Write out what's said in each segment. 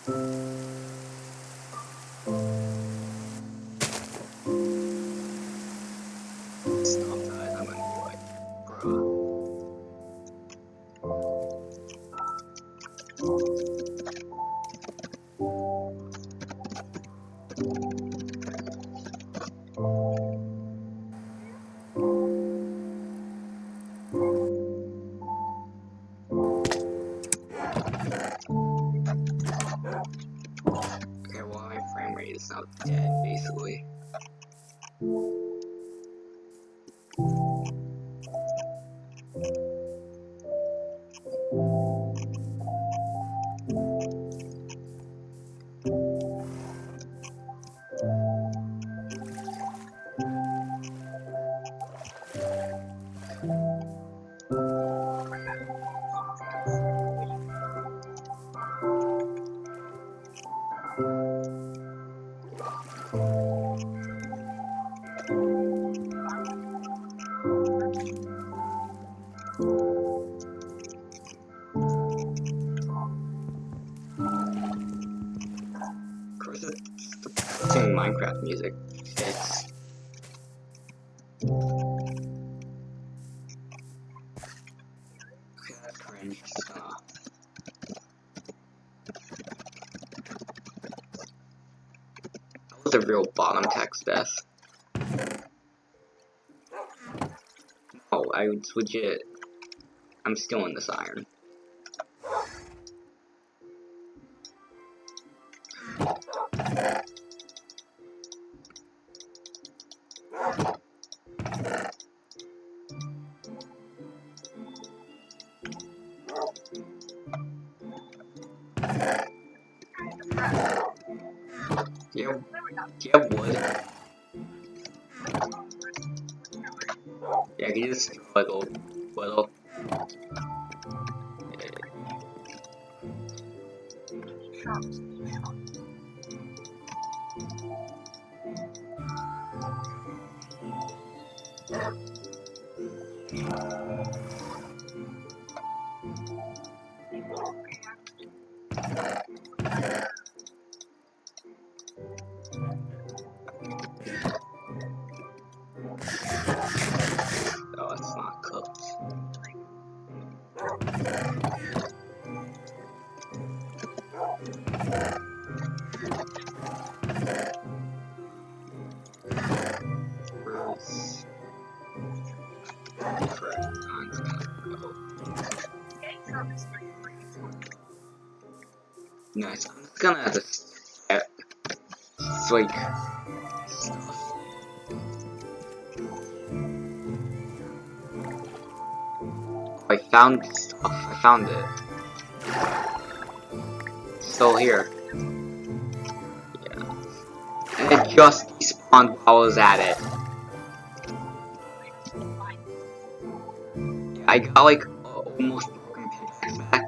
Stop that, I'm gonna be like, bruh. Okay, well, my frame rate is now dead, basically. Of course, it's depressing Minecraft music fits. Okay, that's cringe. Just gonna... That was a real bottom text death. Oh, I was legit. I'm still in this iron. Do you have wood? Yeah, can you just little. Oh, it's not cooked. Where's different? Mine's gonna go. Nice. I'm just gonna just get like stuff. I found stuff. I found it. It's still here. Yeah. And it just despawned while I was at it. Yeah, I got like almost broken pickaxe back.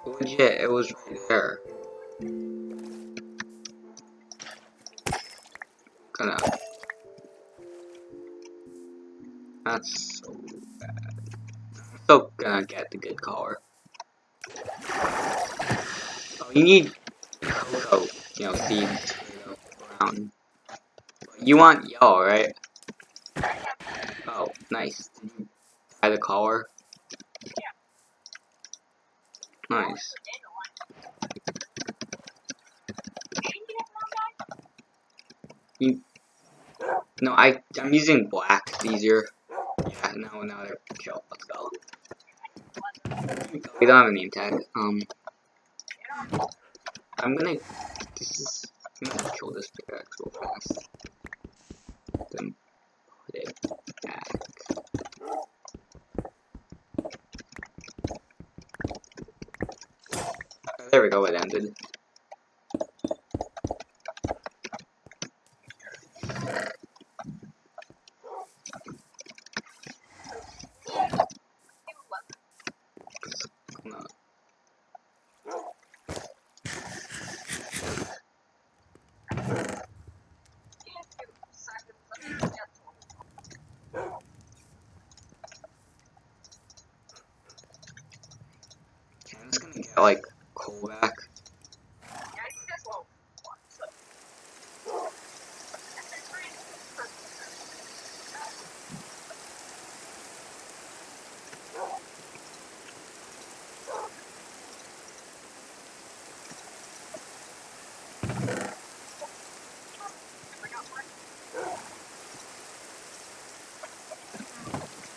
Legit, it was right there. Gonna. That's so bad. I'm still gonna get the good color. Oh, you need cocoa, seeds for the brown. You want yellow, right? Oh, nice. Did you buy the collar? Nice. You, no, I'm using black. It's easier. Yeah, now they're chill. Let's go. We don't have a name tag. I'm gonna kill this pickaxe real fast. Then put it back. There we go, it ended. I'm just gonna like coal back.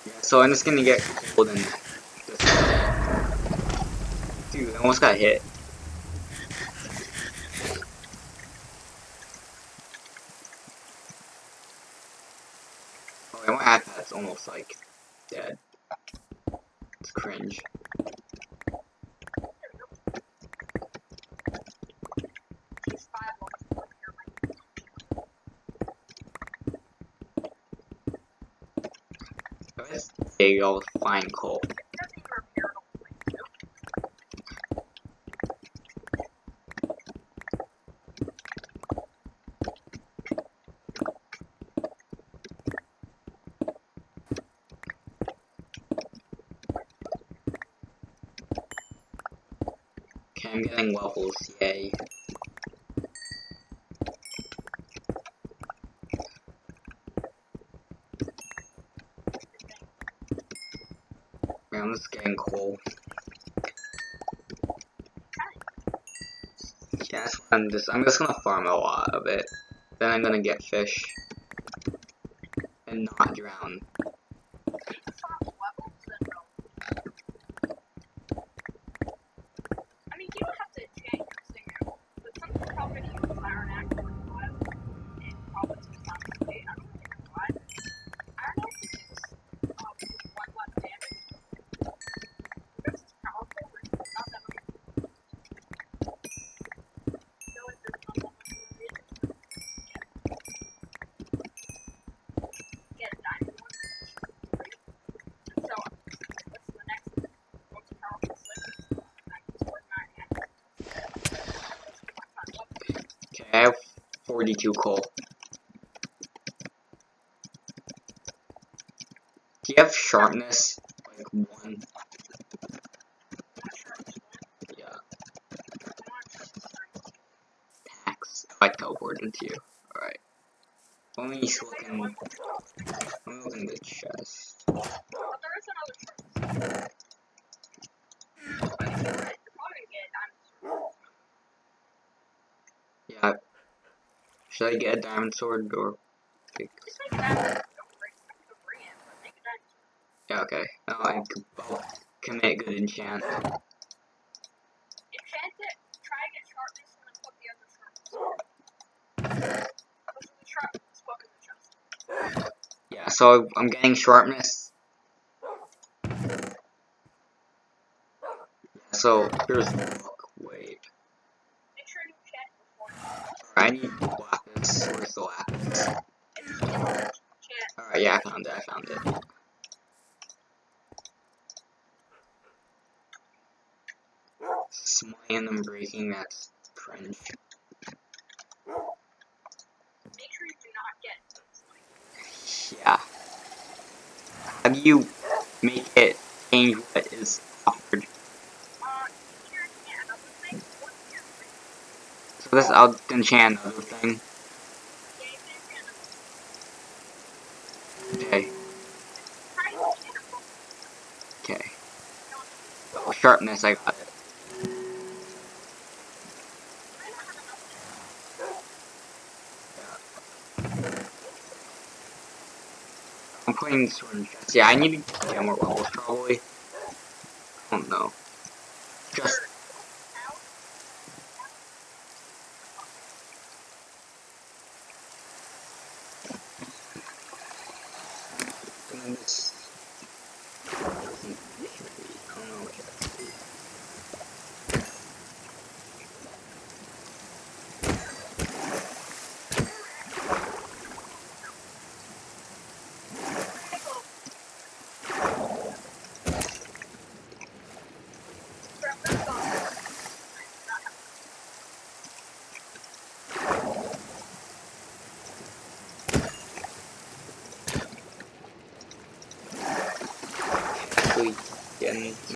Yeah, so I'm just gonna get cold and just, dude, I almost got hit. Oh, my iPad's almost like dead. It's cringe. There you go, fine coal. Okay, I'm getting levels, yay. Man, I'm just getting coal. Yeah, I'm just gonna farm a lot of it. Then I'm gonna get fish. And not drown. Okay, I have 42 coal. Do you have sharpness? Like 1? Yeah. Tax. I teleported to you. Alright. Let me look in the chest. Yeah. Should I get a diamond sword or pick? Yeah, okay. I'll commit good enchant. Yeah, so I'm getting sharpness. So here's the book. Wait. I need lapis. Where's the lapis? Alright, yeah, I found it. Smiting and breaking, that's cringe. Yeah. How do you make it change what is offered? So this, I'll enchant another thing. Okay. Okay. Oh, sharpness, I got it. I'm putting sword in chest. Yeah, I need to get more levels, probably. I don't know. Just